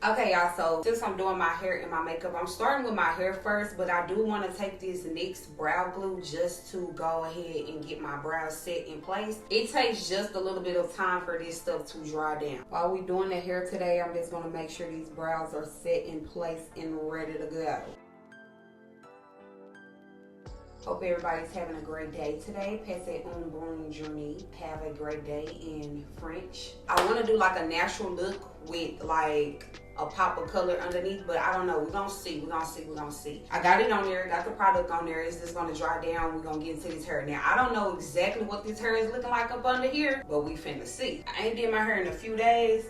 Okay, y'all, so since I'm doing my hair and my makeup, I'm starting with my hair first, but I do want to take this NYX brow glue just to go ahead and get my brows set in place. It takes just a little bit of time for this stuff to dry down. While we doing the hair today, I'm just going to make sure these brows are set in place and ready to go. Hope everybody's having a great day today. Passez une bonne journée. Have a great day in French. I want to do like a natural look with like a pop of color underneath, but I don't know. We're gonna see. I got it on there, got the product on there. It's just gonna dry down. We're gonna get into this hair. Now, I don't know exactly what this hair is looking like up under here, but we finna see. I ain't did my hair in a few days.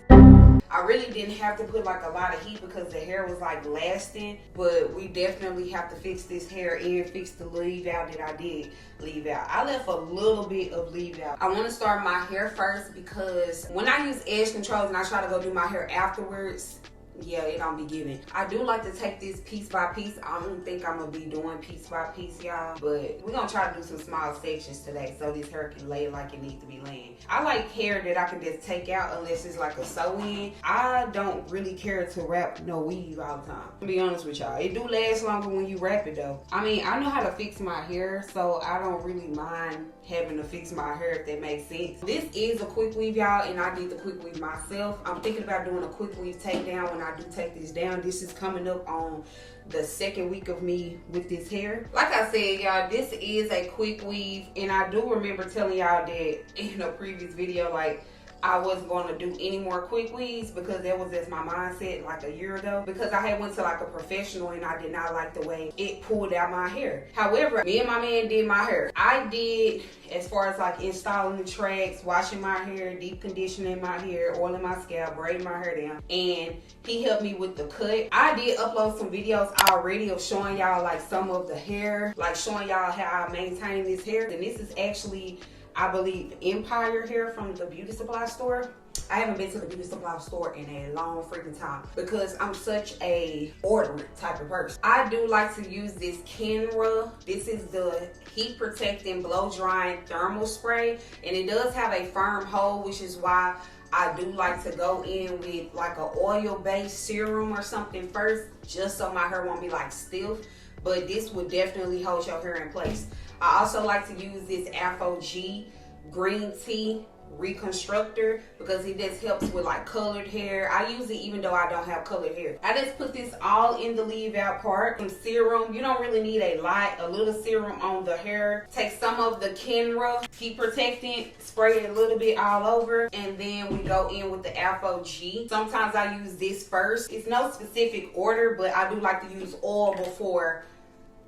I really didn't have to put like a lot of heat because the hair was like lasting, but we definitely have to fix this hair and fix the leave out that I did leave out. I left a little bit of leave out. I want to start my hair first because when I use edge controls and I try to go do my hair afterwards, yeah, it don't be giving. I do like to take this piece by piece. I don't think I'm gonna be doing piece by piece, y'all, but we're gonna try to do some small sections today so this hair can lay like it needs to be laying. I like hair that I can just take out unless it's like a sew-in. I don't really care to wrap no weave all the time, to be honest with y'all. It do last longer when you wrap it though. I mean, I know how to fix my hair, so I don't really mind having to fix my hair, if that makes sense. This is a quick weave, y'all, and I did the quick weave myself. I'm thinking about doing a quick weave takedown when I do take this down. This is coming up on the second week of me with this hair. Like I said, y'all, this is a quick weave, and I do remember telling y'all that in a previous video, like, I wasn't going to do any more quick weaves because that was just my mindset like a year ago, because I had went to like a professional and I did not like the way it pulled out my hair. However, me and my man did my hair. I did as far as like installing the tracks, washing my hair, deep conditioning my hair, oiling my scalp, braiding my hair down, and he helped me with the cut. I did upload some videos already of showing y'all like some of the hair, like showing y'all how I maintain this hair, and this is actually, I believe, Empire hair from the beauty supply store. I haven't been to the beauty supply store in a long freaking time because I'm such a ordering type of person. I do like to use this 𝘽𝙪𝙨. This is the heat protecting blow drying thermal spray, and it does have a firm hold, which is why I do like to go in with like an oil based serum or something first, just so my hair won't be like stiff, but this would definitely hold your hair in place. I also like to use this Afro-G green tea reconstructor because it just helps with like colored hair. I use it even though I don't have colored hair. I just put this all in the leave out part. Some serum, you don't really need a lot, a little serum on the hair. Take some of the 𝘽𝙪𝙨 heat protectant, spray it a little bit all over, and then we go in with the Afro-G. Sometimes I use this first. It's no specific order, but I do like to use oil before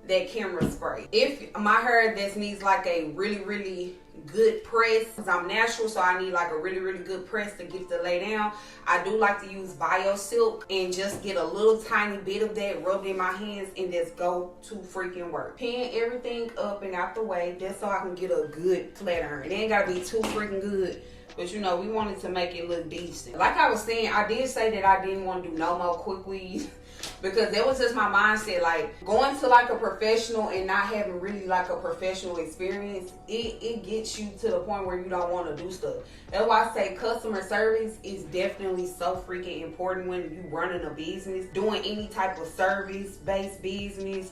that 𝘽𝙪𝙨 spray. If my hair just needs like a really good press, because I'm natural, so I need like a really good press to get to lay down, I do like to use Bio Silk and just get a little tiny bit of that rubbed in my hands and just go to freaking work. Pin everything up and out the way just so I can get a good flat iron. It ain't gotta be too freaking good, but you know, we wanted to make it look decent. Like I was saying, I did say that I didn't want to do no more quick weaves because that was just my mindset. Like going to like a professional and not having really like a professional experience, it gets you to the point where you don't want to do stuff. That's why I say customer service is definitely so freaking important when you running a business, doing any type of service-based business,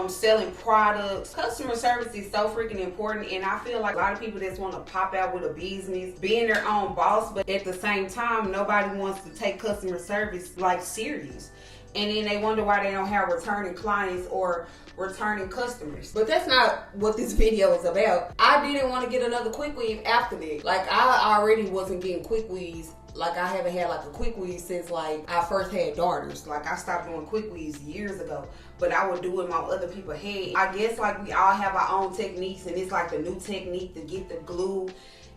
selling products. Customer service is so freaking important, and I feel like a lot of people just want to pop out with a business, being their own boss, but at the same time, nobody wants to take customer service like serious. And then they wonder why they don't have returning clients or returning customers. But that's not what this video is about. I didn't want to get another quick weave after that. Like I already wasn't getting quick weaves. Like I haven't had like a quick weave since like I first had daughters. Like I stopped doing quick weaves years ago, but I would do it on other people's head. I guess like we all have our own techniques, and it's like the new technique to get the glue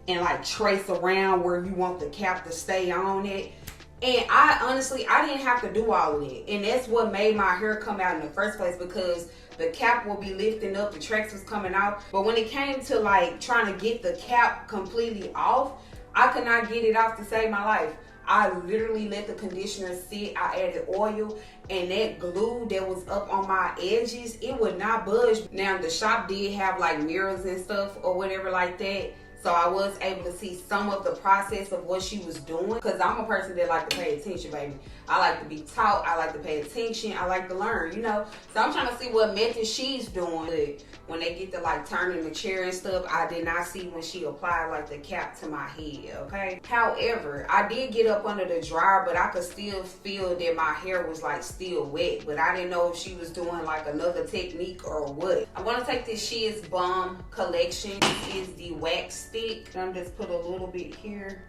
and like trace around where you want the cap to stay on it. And I honestly, I didn't have to do all of it. And that's what made my hair come out in the first place, because the cap will be lifting up, the tracks was coming out. But when it came to like trying to get the cap completely off, I could not get it off to save my life. I literally let the conditioner sit, I added oil, and that glue that was up on my edges, it would not budge. Now the shop did have like mirrors and stuff or whatever like that So I was able to see some of the process of what she was doing, because I'm a person that like to pay attention, baby. I like to be taught, I like to pay attention, I like to learn, you know. So I'm trying to see what method she's doing. But when they get to like turning the chair and stuff, I did not see when she applied like the cap to my head, okay? However, I did get up under the dryer, but I could still feel that my hair was like still wet. But I didn't know if she was doing like another technique or what. I want to take this She Is Bomb collection. This is the wax stick. I'm just put a little bit here,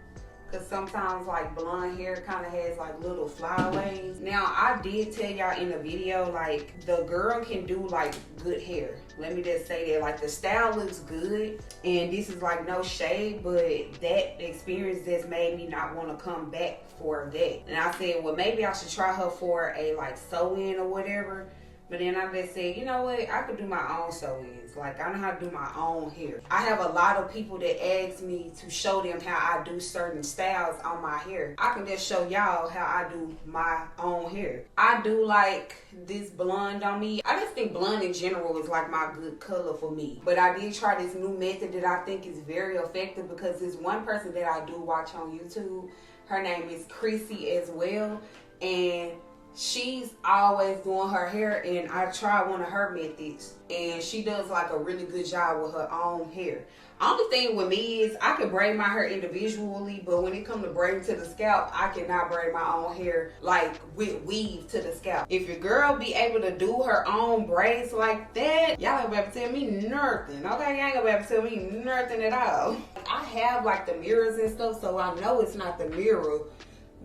because sometimes like blonde hair kind of has like little flyaways. Now I did tell y'all in the video, like the girl can do like good hair. Let me just say that, like the style looks good, and this is like no shade, but that experience just made me not want to come back for that. And I said, well, maybe I should try her for a like sew-in or whatever. But then I just said, you know what, I could do my own sew-ins. Like, I know how to do my own hair. I have a lot of people that ask me to show them how I do certain styles on my hair. I can just show y'all how I do my own hair. I do like this blonde on me. I just think blonde in general is like my good color for me. But I did try this new method that I think is very effective, because there's one person that I do watch on YouTube. Her name is Chrissy as well. And she's always doing her hair, and I tried one of her methods, and she does like a really good job with her own hair. Only thing with me is I can braid my hair individually, but when it comes to braiding to the scalp, I cannot braid my own hair like with weave to the scalp. If your girl be able to do her own braids like that, y'all ain't gonna be able to tell me nothing, okay? Y'all ain't gonna be able to tell me nothing at all. I have like the mirrors and stuff, so I know it's not the mirror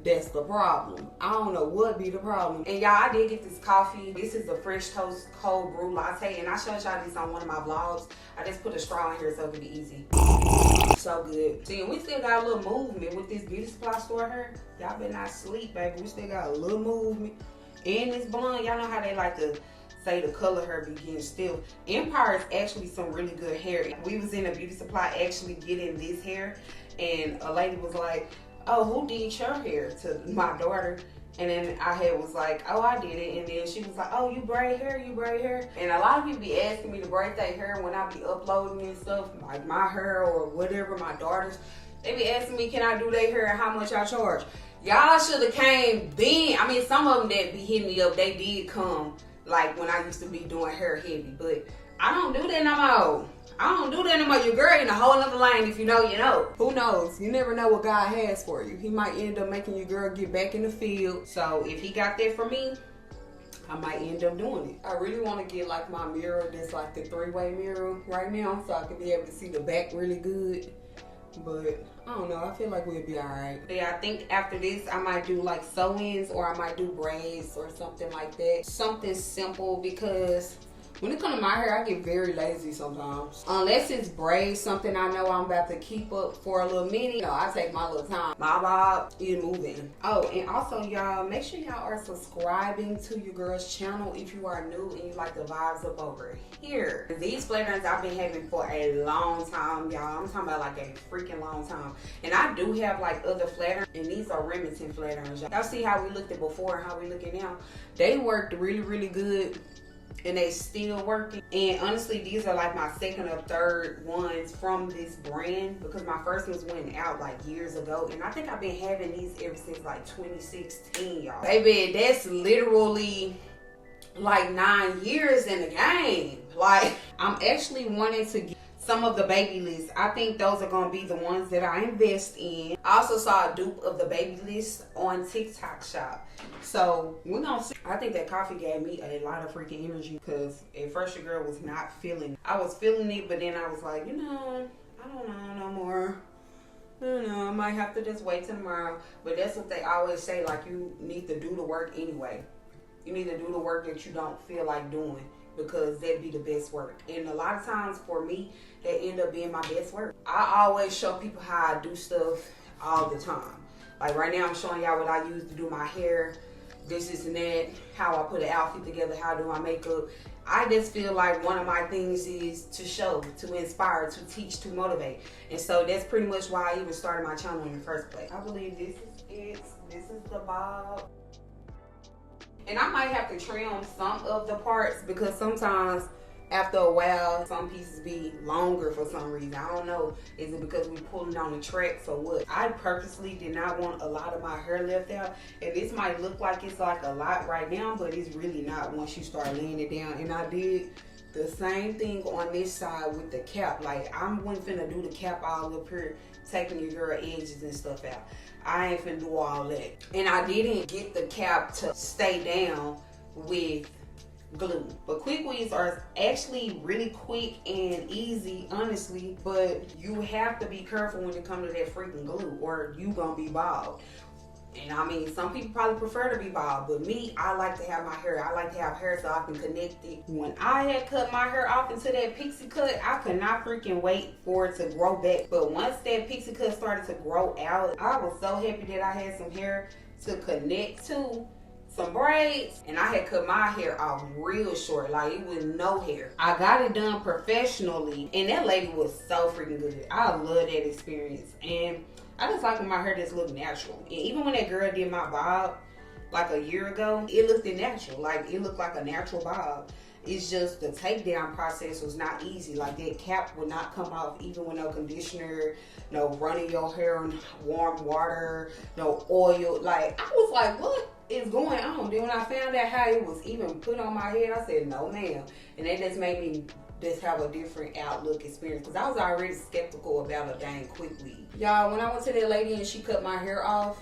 that's the problem. I don't know what be the problem. And y'all, I did get this coffee. This is the Fresh Toast Cold Brew Latte, and I showed y'all this on one of my vlogs. I just put a straw in here so it can be easy. So good. See, and we still got a little movement with this beauty supply store here. Y'all better not sleep, baby. We still got a little movement. And this blonde, y'all know how they like to say the color hair begins still. Empire is actually some really good hair. We was in a beauty supply actually getting this hair, and a lady was like, oh, who did your hair? To my daughter. And then I was like, oh, I did it. And then she was like, oh, you braid hair, you braid hair. And a lot of people be asking me to braid their hair when I be uploading and stuff, like my hair or whatever, my daughters. They be asking me, can I do their hair and how much I charge? Y'all should have came then. I mean, some of them that be hitting me up, they did come like when I used to be doing hair heavy. But I don't do that no more. I don't do that no more. Your girl in a whole other lane. If you know, you know. Who knows? You never know what God has for you. He might end up making your girl get back in the field. So if he got that for me, I might end up doing it. I really want to get like my mirror that's like the 3-way mirror right now, so I can be able to see the back really good. But I don't know, I feel like we'll be alright. Yeah, I think after this I might do like sew-ins, or I might do braids or something like that. Something simple, because when it comes to my hair, I get very lazy sometimes. Unless it's braids, something I know I'm about to keep up for a little minute, you know, I take my little time. My bob is moving. Oh, and also y'all, make sure y'all are subscribing to your girl's channel if you are new and you like the vibes up over here. These flat irons I've been having for a long time, y'all. I'm talking about like a freaking long time. And I do have like other flat irons, and these are Remington flat irons. Y'all see how we looked at before and how we looking now? They worked really, really good, and they still working. And honestly, these are like my second or third ones from this brand, because my first ones went out like years ago, and I think I've been having these ever since like 2016, y'all. Baby, that's literally like 9 years in the game. Like, I'm actually wanting to get some of the Babyliss. I think those are gonna be the ones that I invest in. I also saw a dupe of the Babyliss on TikTok shop. So we're gonna see. I think that coffee gave me a lot of freaking energy, because at first your girl was not feeling it. I was feeling it, but then I was like, you know, I don't know no more. I don't know, I might have to just wait till tomorrow. But that's what they always say, like, you need to do the work anyway. You need to do the work that you don't feel like doing, because that'd be the best work. And a lot of times for me, that end up being my best work. I always show people how I do stuff all the time. Like right now I'm showing y'all what I use to do my hair, this and that, how I put an outfit together, how I do my makeup. I just feel like one of my things is to show, to inspire, to teach, to motivate. And so that's pretty much why I even started my channel in the first place. I believe this is it. This is the bob. And I might have to trim some of the parts, because sometimes after a while, some pieces be longer for some reason. I don't know. Is it because we pulling on the tracks or what? I purposely did not want a lot of my hair left out. And this might look like it's like a lot right now, but it's really not once you start laying it down. And I did the same thing on this side with the cap. Like, I wasn't finna do the cap all up here, taking your girl edges and stuff out. I ain't finna do all that. And I didn't get the cap to stay down with glue. But quick wigs are actually really quick and easy, honestly, but you have to be careful when it comes to that freaking glue or you gonna be bald. And I mean, some people probably prefer to be bald, but me, I like to have my hair. I like to have hair so I can connect it. When I had cut my hair off into that pixie cut, I could not freaking wait for it to grow back. But once that pixie cut started to grow out, I was so happy that I had some hair to connect to, some braids, and I had cut my hair off real short, like it was no hair. I got it done professionally, and that lady was so freaking good. I love that experience, and I just like when my hair just look natural. And even when that girl did my bob like a year ago, it looked natural. Like it looked like a natural bob. It's just the takedown process was not easy. Like that cap would not come off even with no conditioner, no running your hair in warm water, no oil. Like I was like, what is going on? Then when I found out how it was even put on my head, I said, no ma'am. And that just made me just have a different outlook experience, because I was already skeptical about a dang quick wig. Y'all, when I went to that lady and she cut my hair off,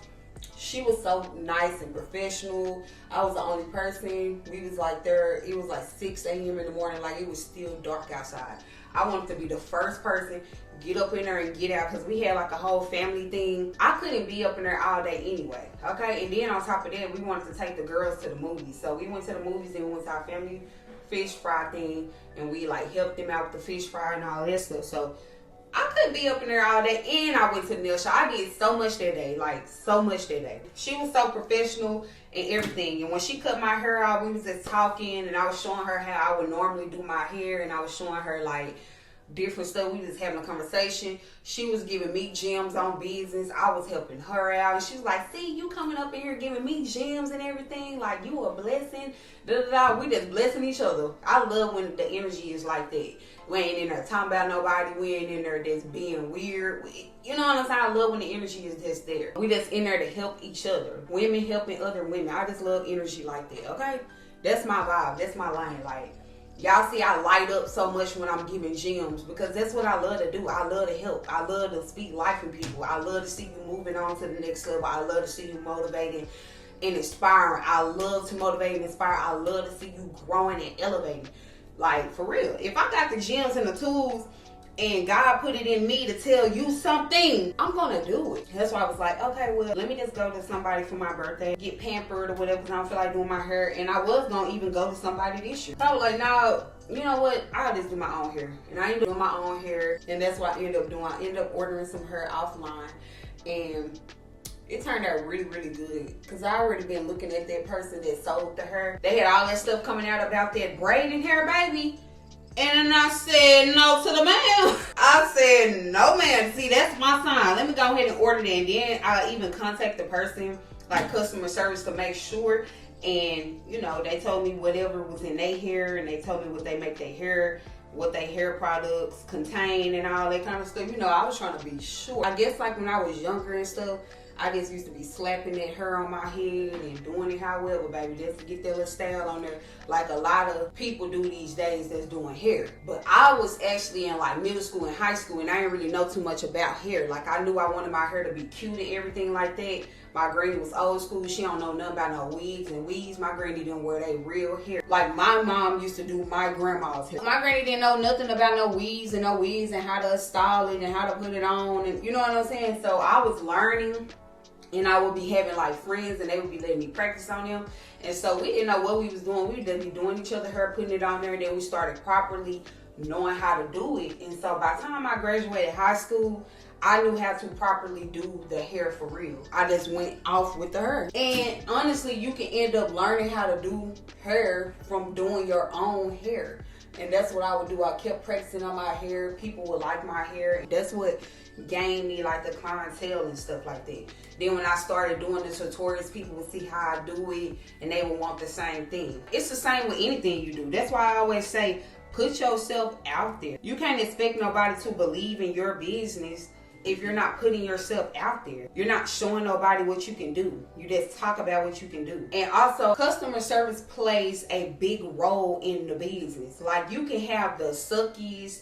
she was so nice and professional. I was the only person. We was like there, it was like 6 a.m. in the morning, like it was still dark outside. I wanted to be the first person, get up in there and get out, because we had like a whole family thing. I couldn't be up in there all day anyway, okay? And then on top of that, we wanted to take the girls to the movies. So we went to the movies and we went to our family fish fry thing, and we like helped them out with the fish fry and all that stuff. So I couldn't be up in there all day, and I went to the nail shop. I did so much that day, like so much that day. She was so professional and everything. And when she cut my hair off, we was just talking, and I was showing her how I would normally do my hair, and I was showing her like different stuff. We was having a conversation. She was giving me gems on business. I was helping her out. And she was like, see, you coming up in here giving me gems and everything. Like, you a blessing. Da, da, da. We just blessing each other. I love when the energy is like that. We ain't in there talking about nobody. We ain't in there just being weird. You know what I'm saying? I love when the energy is just there. We just in there to help each other. Women helping other women. I just love energy like that, okay? That's my vibe. That's my line. Like, y'all see I light up so much when I'm giving gems, because that's what I love to do. I love to help. I love to speak life in people. I love to see you moving on to the next level. I love to see you motivating and inspiring. I love to motivate and inspire. I love to see you growing and elevating. Like, for real. If I got the gems and the tools and God put it in me to tell you something, I'm gonna do it. That's why I was like, okay, well, let me just go to somebody for my birthday, get pampered or whatever, because I don't feel like doing my hair. And I was gonna even go to somebody this year. So I was like, no, you know what? I'll just do my own hair. And I ended up doing my own hair, and that's what I ended up doing. I ended up ordering some hair offline, and it turned out really, really good, because I already been looking at that person that sold the hair. They had all that stuff coming out about that braiding hair, baby. And then I said no to the man. I said, no, man. See, that's my sign. Let me go ahead and order that. And then I even contact the person, like customer service, to make sure. And, you know, they told me whatever was in their hair, and they told me what they make their hair, what their hair products contain and all that kind of stuff. You know, I was trying to be sure. I guess like when I was younger and stuff, I just used to be slapping that hair on my head and doing it however, baby, just to get that little style on there, like a lot of people do these days that's doing hair. But I was actually in like middle school and high school, and I didn't really know too much about hair. Like, I knew I wanted my hair to be cute and everything like that. My granny was old school. She don't know nothing about no wigs and weaves. My granny didn't wear they real hair. Like, my mom used to do my grandma's hair. My granny didn't know nothing about no weaves and how to style it and how to put it on, and you know what I'm saying? So I was learning. And I would be having like friends, and they would be letting me practice on them. And so we didn't know what we was doing. We would just be doing each other hair, putting it on there, and then we started properly knowing how to do it. And so by the time I graduated high school, I knew how to properly do the hair for real. I just went off with the hair. And honestly, you can end up learning how to do hair from doing your own hair. And that's what I would do. I kept practicing on my hair. People would like my hair. That's what gained me like the clientele and stuff like that. Then when I started doing the tutorials, people would see how I do it, and they would want the same thing. It's the same with anything you do. That's why I always say, Put yourself out there. You can't expect nobody to believe in your business if you're not putting yourself out there. You're not showing nobody what you can do. You just talk about what you can do. And also, customer service plays a big role in the business. Like, you can have the suckiest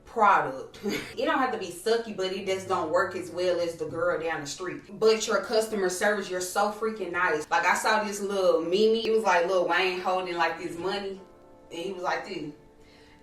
product. It don't have to be sucky, but it just don't work as well as the girl down the street. But your customer service, you're so freaking nice. Like, I saw this little meme. It was like Lil Wayne holding like this money, and he was like this.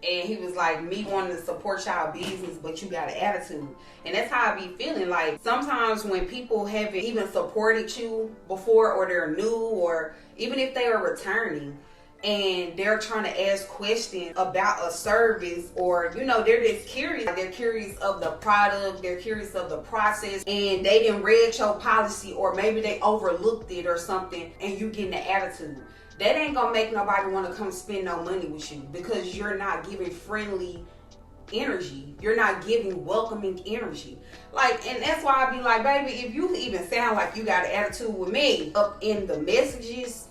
And he was like, me wanting to support y'all business, but you got an attitude. And that's how I be feeling. Like, sometimes when people haven't even supported you before, or they're new, or even if they are returning, and they're trying to ask questions about a service, or, you know, they're just curious. They're curious of the product, they're curious of the process, and they didn't read your policy, or maybe they overlooked it or something, and you getting the attitude. That ain't gonna make nobody want to come spend no money with you, because you're not giving friendly energy. You're not giving welcoming energy. Like, and that's why I be like, baby, if you even sound like you got an attitude with me up in the messages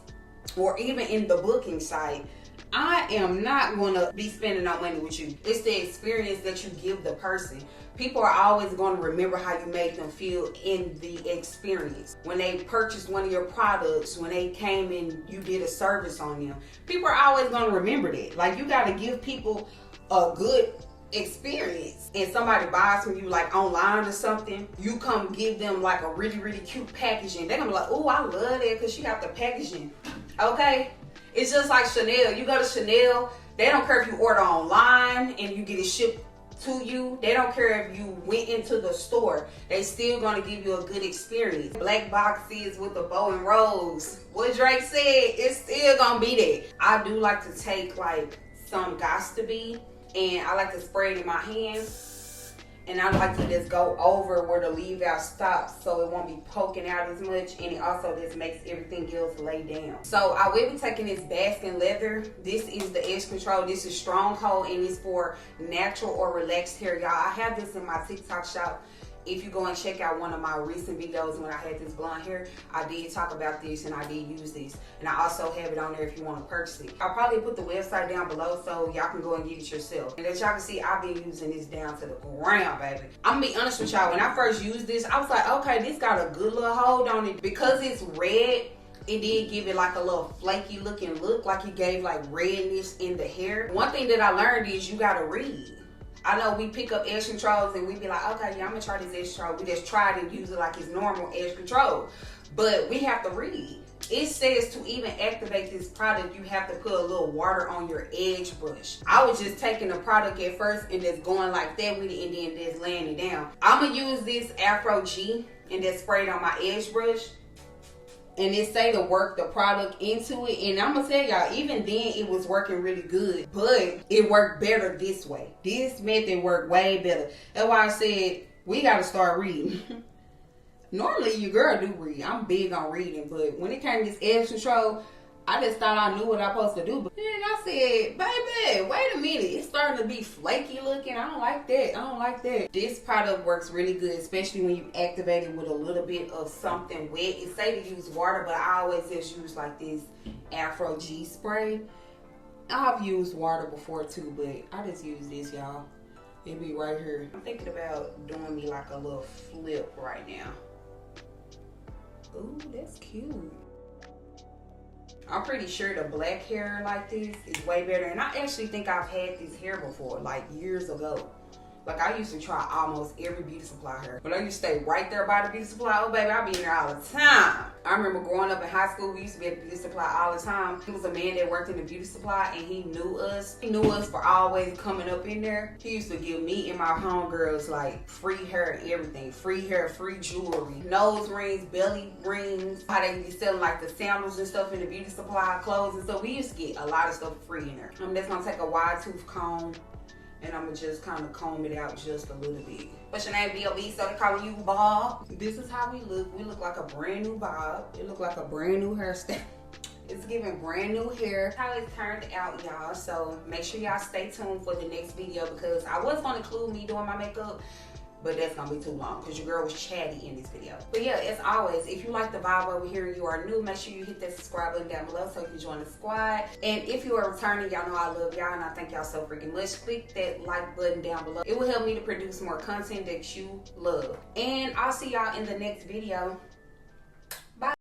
or even in the booking site, I am not gonna be spending no money with you. It's the experience that you give the person. People are always going to remember how you made them feel in the experience. When they purchased one of your products, when they came and you did a service on them, people are always going to remember that. Like, you got to give people a good experience. And somebody buys from you, like online or something, you come give them like a really, really cute packaging. They're going to be like, oh, I love that because she got the packaging. Okay? It's just like Chanel. You go to Chanel, they don't care if you order online and you get it shipped to you. They don't care if you went into the store. They still gonna give you a good experience. Black boxes with the bow and rose. What Drake said, it's still gonna be there. I do like to take like some Gots to Be, and I like to spray it in my hand. And I like to just go over where the leave out stops so it won't be poking out as much, and it also just makes everything else lay down. So I will be taking this basking leather. This is the edge control. This is Stronghold, and it's for natural or relaxed hair, y'all. I have this in my TikTok shop. If you go and check out one of my recent videos when I had this blonde hair, I did talk about this and I did use this. And I also have it on there if you want to purchase it. I'll probably put the website down below so y'all can go and get it yourself. And as y'all can see, I've been using this down to the ground, baby. I'm gonna be honest with y'all, when I first used this, I was like, okay, this got a good little hold on it. Because it's red, it did give it like a little flaky looking look, like it gave like redness in the hair. One thing that I learned is you gotta read. I know we pick up edge controls and we be like, okay, yeah, I'm gonna try this edge control. We just try it and use it like it's normal edge control. But we have to read. It says to even activate this product, you have to put a little water on your edge brush. I was just taking the product at first and just going like that with it and then just laying it down. I'm gonna use this Afro G and just spray it on my edge brush. And it say to work the product into it, and I'm gonna tell y'all, even then it was working really good, but it worked better this way. This method worked way better. That's why I said we gotta start reading. Normally your girl do read. I'm big on reading, but when it came to this edge control, I just thought I knew what I was supposed to do. But then I said, baby, wait a minute. It's starting to be flaky looking. I don't like that. I don't like that. This product works really good, especially when you activate it with a little bit of something wet. It say to use water, but I always just use like this Afro G spray. I've used water before too, but I just use this, y'all. It be right here. I'm thinking about doing me like a little flip right now. Ooh, that's cute. I'm pretty sure the black hair like this is way better. And I actually think I've had this hair before, like years ago. Like, I used to try almost every beauty supply hair. But I used to stay right there by the beauty supply. Oh, baby, I be in there all the time. I remember growing up in high school, we used to be at the beauty supply all the time. He was a man that worked in the beauty supply, and he knew us. He knew us for always coming up in there. He used to give me and my homegirls, like, free hair and everything. Free hair, free jewelry, nose rings, belly rings. How they be selling, like, the sandals and stuff in the beauty supply, clothes and stuff. We used to get a lot of stuff free in there. I'm just gonna take a wide tooth comb, and I'm gonna just kind of comb it out just a little bit. What's your name, B.O.B.? So they calling you Bob. This is how we look. We look like a brand new Bob. It look like a brand new hairstyle. It's giving brand new hair. How it turned out, y'all. So make sure y'all stay tuned for the next video, because I was gonna include me doing my makeup, but that's gonna be too long because your girl was chatty in this video. But yeah, as always, if you like the vibe over here and you are new, make sure you hit that subscribe button down below so you can join the squad. And if you are returning, y'all know I love y'all and I thank y'all so freaking much. Click that like button down below. It will help me to produce more content that you love. And I'll see y'all in the next video.